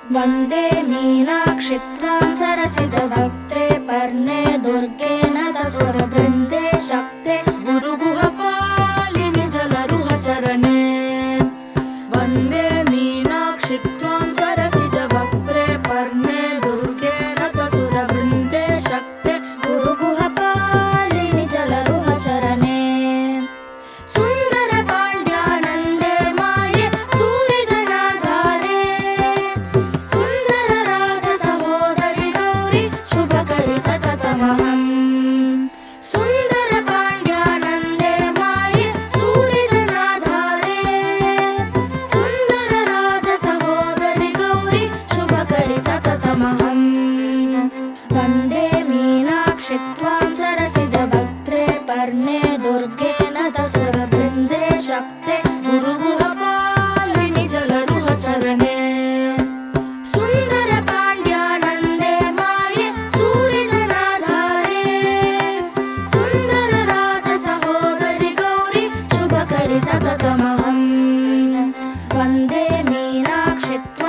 वन्दे मीनाक्षि त्वां सरसिजवक्त्रे पर्णे दुर्गे नतसुरवृन्दे शक्ते गुरुगुहपालिनि जलरुहचरणे। वन्दे मीनाक्षि त्वां सरसिजवक्त्रे पर्णे दुर्गे नतसुरवृन्दे शक्ते गुरुगुहपालिनि जलरुहचरणे। सुन्दर पाण्ड्यानन्दे माये सूर्यजनाधारे सुन्दर राजसहोदरि गौरि शुभकरि सततमहम्। सुन्दर पाण्ड्यानन्दे माये सूर्यजनाधारे सुन्दर राजसहोदरि गौरि शुभकरि सततमहम्। वन्दे मीनाक्षि त्वां सरसिजवक्त्रे पर्णे दुर्गे नतसुरवृन्दे शक्ते गुरुगुहपालिनि जलरुहचरणे। सुन्दर पाण्ड्यानन्दे माये सूर्यजनाधारे सुन्दर राजसहोदरि गौरि शुभकरि सततमहम्। वन्दे मीनाक्षि त्वां